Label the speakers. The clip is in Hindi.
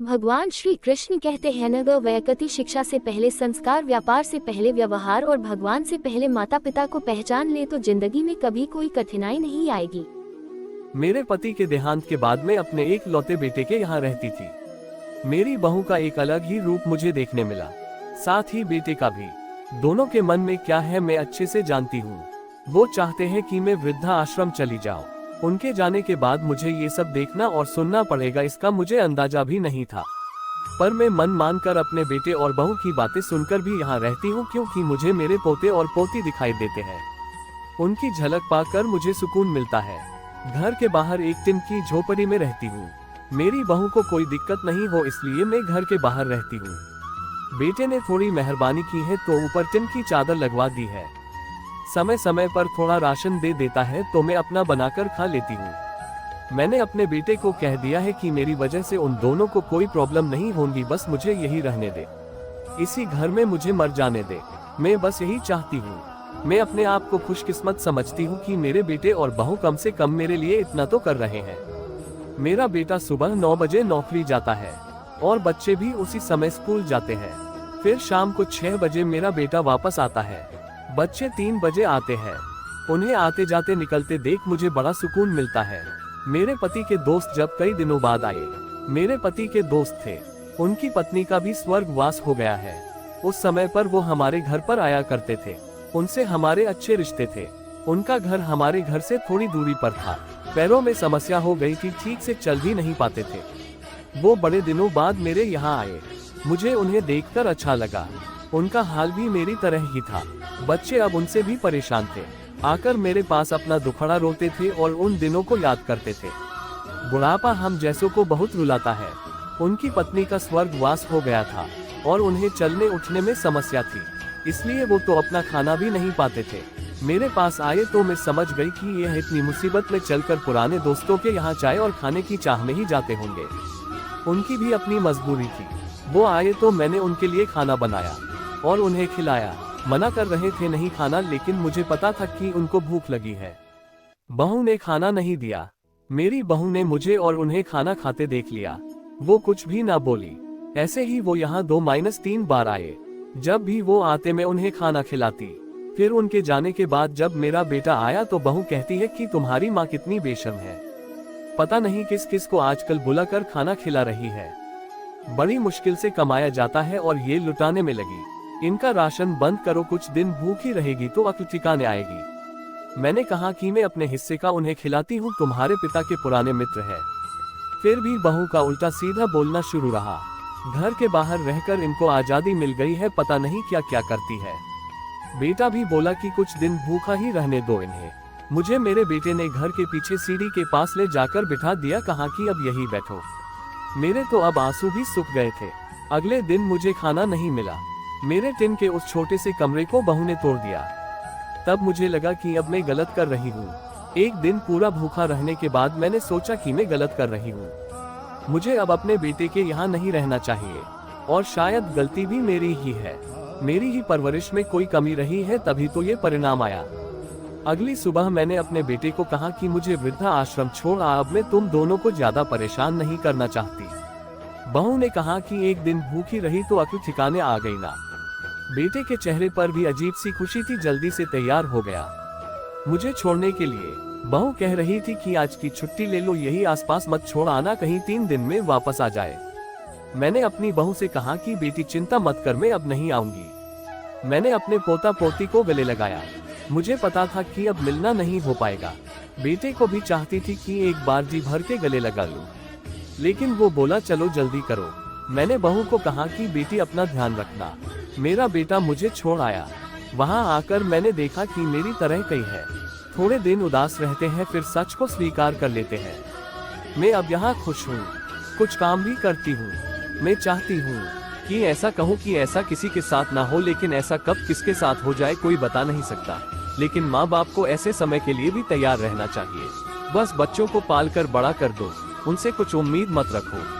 Speaker 1: भगवान श्री कृष्ण कहते हैं न वैयक्तिक शिक्षा से पहले संस्कार, व्यापार से पहले व्यवहार और भगवान से पहले माता पिता को पहचान ले तो जिंदगी में कभी कोई कठिनाई नहीं आएगी।
Speaker 2: मेरे पति के देहांत के बाद मैं अपने एक लौते बेटे के यहाँ रहती थी। मेरी बहू का एक अलग ही रूप मुझे देखने मिला, साथ ही बेटे का भी। दोनों के मन में क्या है मैं अच्छे से जानती हूँ। वो चाहते हैं कि मैं वृद्धा आश्रम चली जाऊँ। उनके जाने के बाद मुझे ये सब देखना और सुनना पड़ेगा, इसका मुझे अंदाजा भी नहीं था। पर मैं मन मानकर अपने बेटे और बहू की बातें सुनकर भी यहाँ रहती हूँ, क्योंकि मुझे मेरे पोते और पोती दिखाई देते हैं। उनकी झलक पाकर मुझे सुकून मिलता है। घर के बाहर एक टिन की झोपड़ी में रहती हूँ। मेरी बहू को कोई दिक्कत नहीं हो इसलिए मैं घर के बाहर रहती हूँ। बेटे ने थोड़ी मेहरबानी की है तो ऊपर टिन की चादर लगवा दी है। समय समय पर थोड़ा राशन दे देता है तो मैं अपना बनाकर खा लेती हूँ। मैंने अपने बेटे को कह दिया है कि मेरी वजह से उन दोनों को कोई प्रॉब्लम नहीं होगी, बस मुझे यही रहने दे, इसी घर में मुझे मर जाने दे। मैं बस यही चाहती हूँ। मैं अपने आप को खुशकिस्मत समझती हूँ कि मेरे बेटे और बहू कम से कम मेरे लिए इतना तो कर रहे हैं। मेरा बेटा सुबह 9 बजे नौकरी जाता है और बच्चे भी उसी समय स्कूल जाते हैं। फिर शाम को 6 बजे मेरा बेटा वापस आता है। बच्चे 3 बजे आते हैं। उन्हें आते जाते निकलते देख मुझे बड़ा सुकून मिलता है। मेरे पति के दोस्त जब कई दिनों बाद आए, मेरे पति के दोस्त थे, उनकी पत्नी का भी स्वर्गवास हो गया है। उस समय पर वो हमारे घर पर आया करते थे। उनसे हमारे अच्छे रिश्ते थे। उनका घर हमारे घर से थोड़ी दूरी पर था। पैरों में समस्या हो गई थी, ठीक से चल भी नहीं पाते थे। वो बड़े दिनों बाद मेरे यहाँ आए। मुझे उन्हें देखकर अच्छा लगा। उनका हाल भी मेरी तरह ही था। बच्चे अब उनसे भी परेशान थे। आकर मेरे पास अपना दुखड़ा रोते थे और उन दिनों को याद करते थे। बुढ़ापा हम जैसों को बहुत रुलाता है। उनकी पत्नी का स्वर्गवास हो गया था और उन्हें चलने उठने में समस्या थी, इसलिए वो तो अपना खाना भी नहीं पाते थे। मेरे पास आए तो मैं समझ गई कि यह इतनी मुसीबत में चलकर पुराने दोस्तों के यहाँ चाय और खाने की चाह में ही जाते होंगे। उनकी भी अपनी मजबूरी थी। वो आए तो मैंने उनके लिए खाना बनाया और उन्हें खिलाया। मना कर रहे थे नहीं खाना, लेकिन मुझे पता था कि उनको भूख लगी है। बहू ने खाना नहीं दिया। मेरी बहू ने मुझे और उन्हें खाना खाते देख लिया। वो कुछ भी ना बोली। ऐसे ही वो यहाँ 2-3 बार आए। जब भी वो आते मैं उन्हें खाना खिलाती। फिर उनके जाने के बाद जब मेरा बेटा आया तो बहू कहती है कि तुम्हारी माँ कितनी बेशर्म है, पता नहीं किस किस को आजकल बुलाकर खाना खिला रही है। बड़ी मुश्किल से कमाया जाता है और ये लुटाने में लगी। इनका राशन बंद करो, कुछ दिन भूखी रहेगी तो अक्ल ठिकाने आएगी। मैंने कहा कि मैं अपने हिस्से का उन्हें खिलाती हूँ, तुम्हारे पिता के पुराने मित्र हैं। फिर भी बहू का उल्टा सीधा बोलना शुरू रहा। घर के बाहर रहकर इनको आजादी मिल गई है, पता नहीं क्या क्या करती है। बेटा भी बोला कि कुछ दिन भूखा ही रहने दो इन्हें। मुझे मेरे बेटे ने घर के पीछे सीढ़ी के पास ले जाकर बिठा दिया, कहा कि अब यही बैठो। मेरे तो अब आंसू भी सूख गए थे। अगले दिन मुझे खाना नहीं मिला। मेरे टिन के उस छोटे से कमरे को बहू ने तोड़ दिया। तब मुझे लगा कि अब मैं गलत कर रही हूँ। एक दिन पूरा भूखा रहने के बाद मैंने सोचा कि मैं गलत कर रही हूँ। मुझे अब अपने बेटे के यहाँ नहीं रहना चाहिए और शायद गलती भी मेरी ही है। मेरी ही परवरिश में कोई कमी रही है, तभी तो ये परिणाम आया। अगली सुबह मैंने अपने बेटे को कहा कि मुझे वृद्धा आश्रम छोड़ आ, अब मैं तुम दोनों को ज्यादा परेशान नहीं करना चाहती। बहू ने कहा कि एक दिन भूखी रही तो अक्ल ठिकाने आ गई ना। बेटे के चेहरे पर भी अजीब सी खुशी थी, जल्दी से तैयार हो गया मुझे छोड़ने के लिए। बहू कह रही थी कि आज की छुट्टी ले लो, यही आसपास मत छोड़ आना, कहीं 3 दिन में वापस आ जाए। मैंने अपनी बहू से कहा कि बेटी चिंता मत कर, मैं अब नहीं आऊंगी। मैंने अपने पोता पोती को गले लगाया। मुझे पता था कि अब मिलना नहीं हो पाएगा। बेटे को भी चाहती थी कि एक बार जी भर के गले लगा लूं, लेकिन वो बोला चलो जल्दी करो। मैंने बहू को कहा कि बेटी अपना ध्यान रखना। मेरा बेटा मुझे छोड़ आया। वहां आकर मैंने देखा कि मेरी तरह कई है। थोड़े दिन उदास रहते हैं, फिर सच को स्वीकार कर लेते हैं। मैं अब यहाँ खुश हूँ, कुछ काम भी करती हूँ। मैं चाहती हूँ कि ऐसा कहूँ कि ऐसा किसी के साथ ना हो, लेकिन ऐसा कब किसके साथ हो जाए कोई बता नहीं सकता। लेकिन माँ बाप को ऐसे समय के लिए भी तैयार रहना चाहिए। बस बच्चों को पाल कर बड़ा कर दो, उनसे कुछ उम्मीद मत रखो।